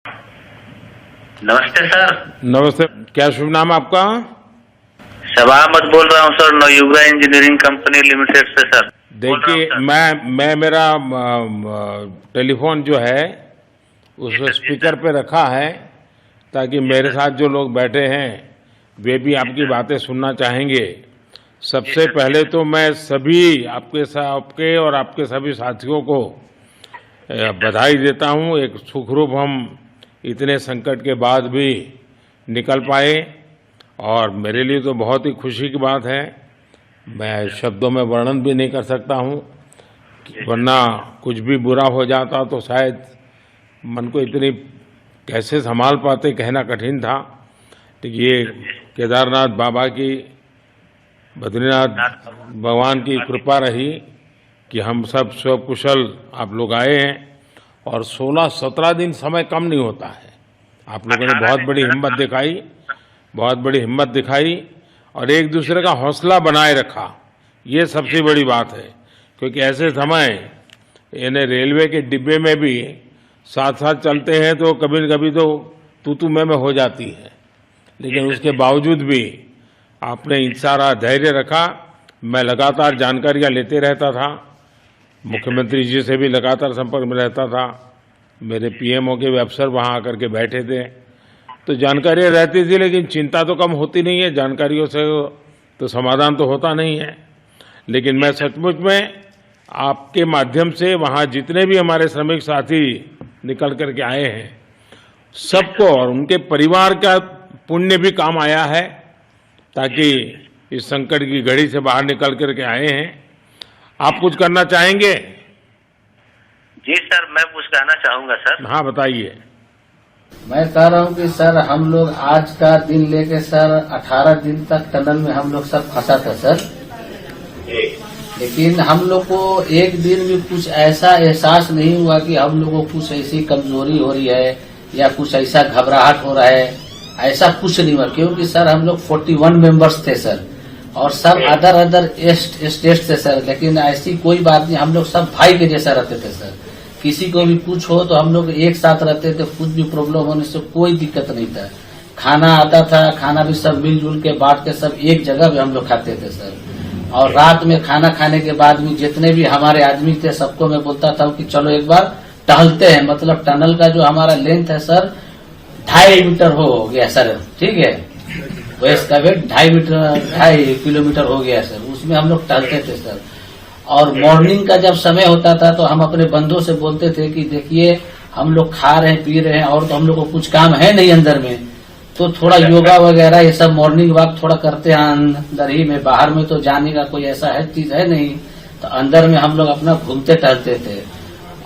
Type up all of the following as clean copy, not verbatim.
नमस्ते सर। नमस्ते। क्या शुभ नाम आपका? शबा अहमद बोल रहा हूँ sir, Navayuga engineering company limited से सर। देखिए, मैं मेरा टेलीफोन जो है उस स्पीकर पे रखा है ताकि मेरे साथ जो लोग बैठे हैं वे भी आपकी बातें सुनना चाहेंगे। सबसे पहले तो मैं सभी आपके और आपके सभी साथियों को बधाई देता हूँ। एक सुखरूप हम इतने संकट के बाद भी निकल पाए और मेरे लिए तो बहुत ही खुशी की बात है। मैं शब्दों में वर्णन भी नहीं कर सकता हूँ, वरना कुछ भी बुरा हो जाता तो शायद मन को इतनी कैसे संभाल पाते कहना कठिन था। तो ये केदारनाथ बाबा की, बद्रीनाथ भगवान की कृपा रही कि हम सब कुशल आप लोग आए हैं और 16-17 दिन समय कम नहीं होता है। आप लोगों ने बहुत बड़ी हिम्मत दिखाई और एक दूसरे का हौसला बनाए रखा। ये सबसे बड़ी बात है, क्योंकि ऐसे समय यानी रेलवे के डिब्बे में भी साथ साथ चलते हैं तो कभी न कभी तो तू मैं हो जाती है, लेकिन उसके बावजूद भी आपने सारा धैर्य रखा। मैं लगातार जानकारियां लेते रहता था, मुख्यमंत्री जी से भी लगातार संपर्क में रहता था, मेरे पीएमओ के भी अफसर वहाँ आकर के बैठे थे, तो जानकारियाँ रहती थी, लेकिन चिंता तो कम होती नहीं है। जानकारियों से तो समाधान तो होता नहीं है। लेकिन मैं सचमुच में आपके माध्यम से वहाँ जितने भी हमारे श्रमिक साथी निकल करके आए हैं सबको और उनके परिवार का पुण्य भी काम आया है, ताकि इस संकट की घड़ी से बाहर निकल करके आए हैं। आप कुछ करना चाहेंगे? जी सर, मैं कुछ कहना चाहूँगा सर। हाँ, बताइए। मैं कह रहा हूँ कि सर हम लोग आज का दिन लेके सर 18 दिन तक टनल में हम लोग सब फंसा था सर, लेकिन हम लोग को एक दिन भी कुछ ऐसा एहसास नहीं हुआ कि हम लोगों को कुछ ऐसी कमजोरी हो रही है या कुछ ऐसा घबराहट हो रहा है। ऐसा कुछ नहीं हुआ, क्योंकि सर हम लोग 41 मेंबर्स थे सर, और सब अदर स्टेट से सर, लेकिन ऐसी कोई बात नहीं। हम लोग सब भाई के जैसा रहते थे सर। किसी को भी कुछ हो तो हम लोग एक साथ रहते थे, कुछ भी प्रॉब्लम होने से कोई दिक्कत नहीं था। खाना आता था, खाना भी सब मिलजुल के बांट के सब एक जगह भी हम लोग खाते थे सर। और रात में खाना खाने के बाद भी जितने भी हमारे आदमी थे सबको मैं बोलता था कि चलो एक बार टहलते हैं। मतलब टनल का जो हमारा लेंथ है सर 2.5 मीटर हो गया सर, ठीक है, वेस्ट का वेट 2.5 किलोमीटर हो गया सर। उसमें हम लोग टहलते थे सर। और मॉर्निंग का जब समय होता था तो हम अपने बंधुओं से बोलते थे कि देखिए हम लोग खा रहे हैं पी रहे हैं और तो हम लोग को कुछ काम है नहीं अंदर में, तो थोड़ा योगा वगैरह ये सब मॉर्निंग वॉक थोड़ा करते हैं अंदर ही में। बाहर में तो जाने का कोई ऐसा है चीज है नहीं, तो अंदर में हम लोग अपना घूमते टहलते थे।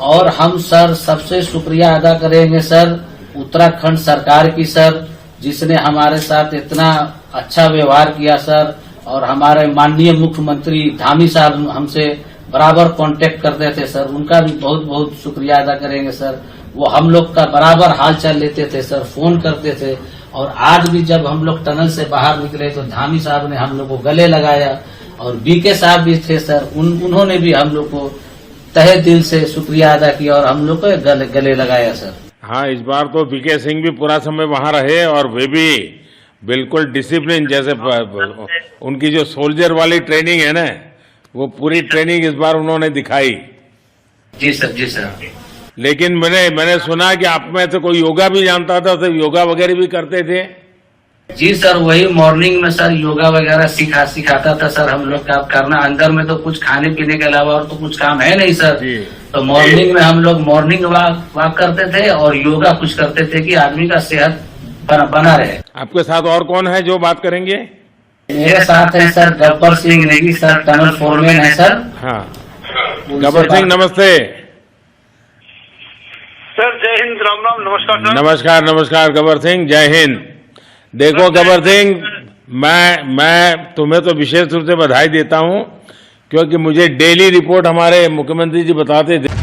और हम सर सबसे शुक्रिया अदा करेंगे सर उत्तराखंड सरकार की सर, जिसने हमारे साथ इतना अच्छा व्यवहार किया सर। और हमारे माननीय मुख्यमंत्री धामी साहब हमसे बराबर कांटेक्ट करते थे सर, उनका भी बहुत बहुत शुक्रिया अदा करेंगे सर। वो हम लोग का बराबर हालचाल लेते थे सर, फोन करते थे। और आज भी जब हम लोग टनल से बाहर निकले तो धामी साहब ने हम लोग को गले लगाया, और बीके साहब भी थे सर, उन्होंने भी हम लोग को तहे दिल से शुक्रिया अदा किया और हम लोग को गले लगाया सर। हाँ, इस बार तो बीके सिंह भी पूरा समय वहाँ रहे और वे भी बिल्कुल डिसिप्लिन, जैसे उनकी जो सोल्जर वाली ट्रेनिंग है ना, वो पूरी ट्रेनिंग इस बार उन्होंने दिखाई। जी सर, जी सर। लेकिन मैंने सुना कि आप में तो कोई योगा भी जानता था, तो योगा वगैरह भी करते थे? जी सर, वही मॉर्निंग में सर योगा वगैरह सिखाता था सर हम लोग का करना। अंदर में तो कुछ खाने पीने के अलावा और तो कुछ काम है नहीं सर। तो मॉर्निंग में हम लोग मॉर्निंग वॉक करते थे और योगा कुछ करते थे कि आदमी का सेहत बना रहे। आपके साथ और कौन है जो बात करेंगे? मेरे साथ है sir Gabbar Singh Negi sir, tunnel foreman है सर। हाँ, गब्बर सिंह नमस्ते सर। जय हिंद, राम राम, नमस्कार सर। नमस्कार गब्बर सिंह, जय हिंद। देखो गब्बर सिंह, मैं तुम्हें तो विशेष रूप से बधाई देता हूँ, क्योंकि मुझे डेली रिपोर्ट हमारे मुख्यमंत्री जी बताते थे